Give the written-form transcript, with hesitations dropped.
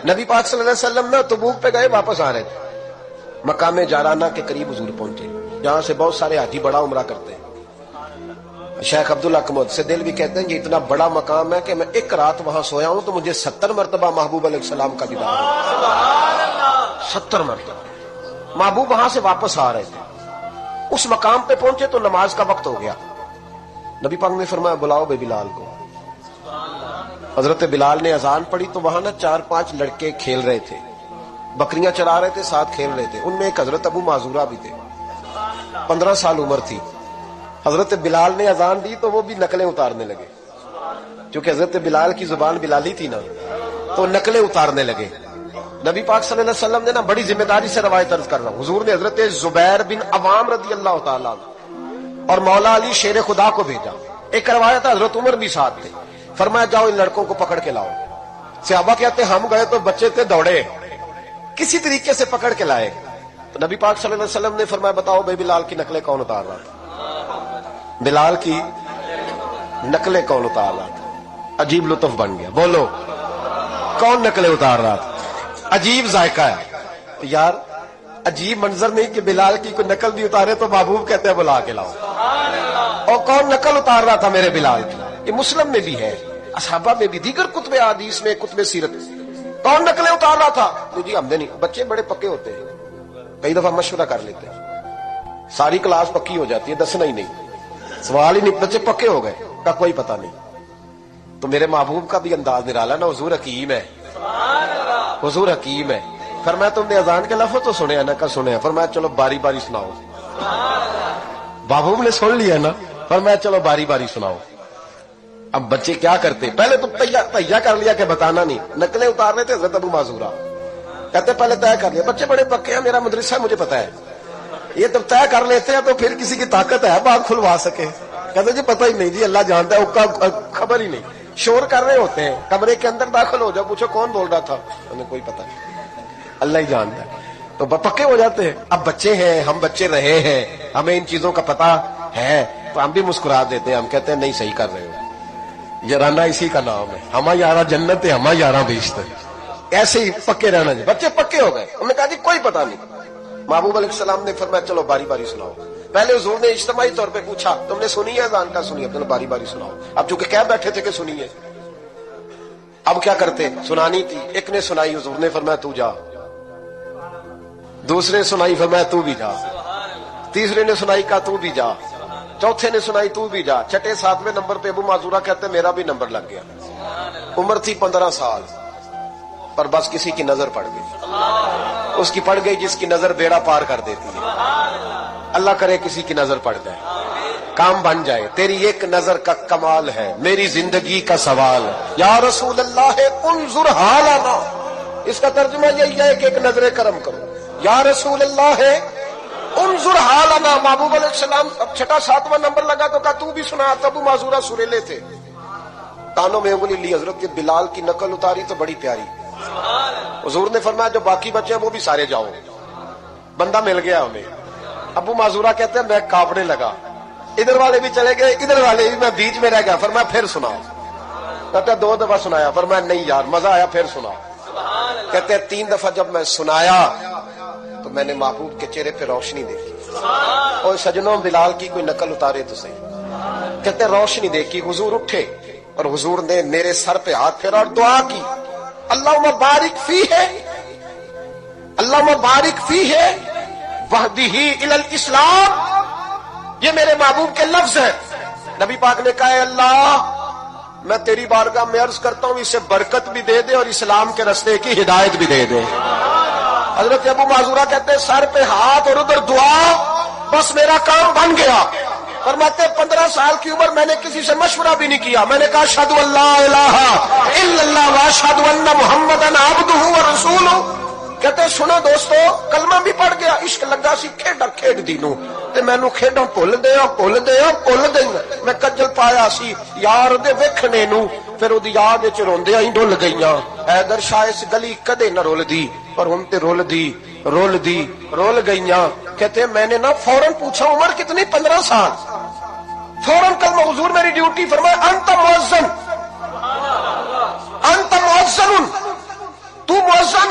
نبی پاک صلی اللہ علیہ وسلم نا تبوک پہ گئے، واپس آ رہے تھے، مقام جارانہ کے قریب حضور پہنچے، جہاں سے بہت سارے حاجی بڑا عمرہ کرتے ہیں۔ شیخ عبداللہ سے دل بھی کہتے ہیں یہ اتنا بڑا مقام ہے کہ میں ایک رات وہاں سویا ہوں تو مجھے 70 مرتبہ محبوب علیہ السلام کا دیدار ہوا، 70 مرتبہ۔ محبوب وہاں سے واپس آ رہے تھے، اس مقام پہ پہنچے تو نماز کا وقت ہو گیا۔ نبی پاک نے فرمایا بلاؤ بے بلال کو۔ حضرت بلال نے اذان پڑھی تو وہاں نا 4-5 لڑکے کھیل رہے تھے، بکریاں چرا رہے تھے، ساتھ کھیل رہے تھے۔ ان میں ایک حضرت ابو معذورہ بھی تھے، 15 سال عمر تھی۔ حضرت بلال نے اذان دی تو وہ بھی نقلیں اتارنے لگے، کیونکہ حضرت بلال کی زبان بلالی تھی نا، تو نقلیں اتارنے لگے۔ نبی پاک صلی اللہ علیہ وسلم نے نا بڑی ذمہ داری سے روایت عرض کر رہا ہوں، حضور نے حضرت زبیر بن عوام رضی اللہ تعالیٰ اور مولا علی شیر خدا کو بھیجا۔ ایک روایت حضرت عمر بھی ساتھ تھے، فرمایا جاؤ ان لڑکوں کو پکڑ کے لاؤ۔ صحابہ کہتے ہم گئے تو بچے تھے دوڑے، کسی طریقے سے پکڑ کے لائے۔ تو نبی پاک صلی اللہ علیہ وسلم نے فرمایا بتاؤ بھائی بلال کی نقلیں کون اتار رہا تھا؟ بلال کی نقلیں کون اتار رہا تھا؟ عجیب لطف بن گیا، بولو کون نقلیں اتار رہا تھا؟ عجیب ذائقہ ہے یار، عجیب منظر نہیں کہ بلال کی کوئی نقل بھی اتارے تو محبوب کہتے ہیں بلا کے لاؤ۔ اور کون نقل اتار رہا تھا میرے بلال کی؟ یہ مسلم میں بھی ہے، اصحابہ میں بھی، دیگر کتب حدیث میں، کتب سیرت۔ کون نقلیں اتار رہا تھا؟ جی ہم نے نہیں، بچے بڑے پکے ہوتے ہیں، کئی دفعہ مشورہ کر لیتے ہیں، ساری کلاس پکی ہو جاتی ہے، دسنا ہی نہیں، سوال ہی نہیں، بچے پکے ہو گئے کا کوئی پتہ نہیں۔ تو میرے محبوب کا بھی انداز نرالا نا، حضور حکیم ہے، حضور حکیم ہے۔ فرمایا تم نے اذان کے لفظ تو سنے ہیں نا؟ کا سنے ہیں۔ فرمایا چلو باری باری سناؤ۔ محبوب نے سن لیا نا، فرمایا چلو باری باری سناؤ۔ اب بچے کیا کرتے؟ پہلے تو تیار کر لیا کہ بتانا نہیں، نقلیں اتار رہے تھے حضرت ابو معذورہ، کہتے پہلے طے کر لیا، بچے بڑے پکے ہیں، میرا مدرسہ ہے مجھے پتا ہے، یہ جب طے کر لیتے ہیں تو پھر کسی کی طاقت ہے بات کھلوا سکے؟ کہتے جی پتہ ہی نہیں جی، اللہ جانتا ہے، اس کا خبر ہی نہیں، شور کر رہے ہوتے ہیں، کمرے کے اندر داخل ہو جاؤ، پوچھو کون بول رہا تھا، انہیں کوئی پتہ نہیں، اللہ ہی جانتا ہے۔ تو پکے ہو جاتے ہیں۔ اب بچے ہیں، ہم بچے رہے ہیں، ہمیں ان چیزوں کا پتہ ہے، تو ہم بھی مسکرا دیتے ہیں، ہم کہتے ہیں نہیں صحیح کر رہے ہو، یارانہ اسی کا نام ہے، ہما یارہ جنت ہے، ہما یارہ بیشتر، ایسے ہی پکے رہنا جی۔ بچے پکے ہو گئے، انہوں نے کہا جی کوئی پتہ نہیں۔ محبوب علیہ السلام نے فرمایا چلو باری باری سناؤ۔ پہلے حضور نے اجتماعی طور پہ پوچھا تم نے سنی ہے اذان کا؟ سنی ہے، چلو باری باری سناؤ۔ اب چونکہ کہہ بیٹھے تھے کہ سنی ہے، اب کیا کرتے؟ سنانی تھی۔ ایک نے سنائی، حضور نے فرمایا تو جا، دوسرے سنائی، فرمایا تو بھی جا، تیسرے نے سنائی، کہا تو بھی جا، چوتھے نے سنائی، تو بھی جا، چھٹے 7ویں نمبر پہ ابو معذورہ کہتے میرا بھی نمبر لگ گیا۔ عمر تھی 15 سال، پر بس کسی کی نظر پڑ گئی، اس کی پڑ گئی جس کی نظر بیڑا پار کر دیتی ہے۔ اللہ کرے کسی کی نظر پڑ جائے، کام بن جائے۔ تیری ایک نظر کا کمال ہے، میری زندگی کا سوال ہے، یا رسول اللہ انظر حالنا، اس کا ترجمہ یہی ہے کہ ایک نظر کرم کرو، یا رسول اللہ انظر حالنا۔ محبوب علیہ السلام اب چھٹا 7واں نمبر لگا تو کہا تو بھی سنا۔ ابو معذورہ سریلے تھے، کانوں میں انگلی لی، حضرت کے بلال کی نقل اتاری تو بڑی پیاری۔ حضور نے فرمایا جو باقی بچے ہیں وہ بھی سارے جاؤ، بندہ مل گیا ہمیں۔ ابو معذورہ کہتے ہیں میں کانپنے لگا، ادھر والے بھی چلے گئے، ادھر والے بھی، میں بیچ میں رہ گیا۔ فرمایا پھر سناؤ۔ کہتے 2 دفعہ سنایا، فرمایا نہیں یار مزہ آیا، پھر سناؤ۔ کہتے 3 دفعہ جب میں سنایا تو میں نے محبوب کے چہرے پہ روشنی دیکھی۔ اور سجنوں بلال کی کوئی نقل اتارے تو صحیح، کہتے روشنی دیکھی، حضور اٹھے اور حضور نے میرے سر پہ ہاتھ پھیرا اور دعا کی، اللہم بارک فیہ، اللہم بارک فیہ وہدہ الی الاسلام۔ یہ میرے محبوب کے لفظ ہیں۔ نبی پاک نے کہا اے اللہ میں تیری بارگاہ میں عرض کرتا ہوں اسے برکت بھی دے دے اور اسلام کے رستے کی ہدایت بھی دے دے۔ حضرت ابو معذورہ کہتے سر پہ ہاتھ اور ادھر دعا، بس میرا کام بن گیا۔ فرماتے 15 سال کی عمر میں نے کسی سے مشورہ بھی نہیں کیا، میں نے کہا اشہد ان لا الہ الا اللہ واشہد ان محمدا عبدہ ورسولہ۔ کہتے سنو دوستو کلمہ بھی پڑھ گیا، عشق لگا سی کھیڈا کھیڈ دی نو تے مینوں کھیڈاں بھول دے میں کجل پایا سی یار دے ویکھنے نو، پھر اودی یاد وچ روندیاں ہی ڈل گئیاں۔ حیدر شاہ اس گلی کدے نہ رول دی، پر ہن تے رول گئیاں۔ کہتے میں نے نا فوراً پوچھا عمر کتنی؟ 15 سال۔ فوراً کلمہ حضور میری ڈیوٹی، فرمایا انت مؤذن، انت مؤذن، تو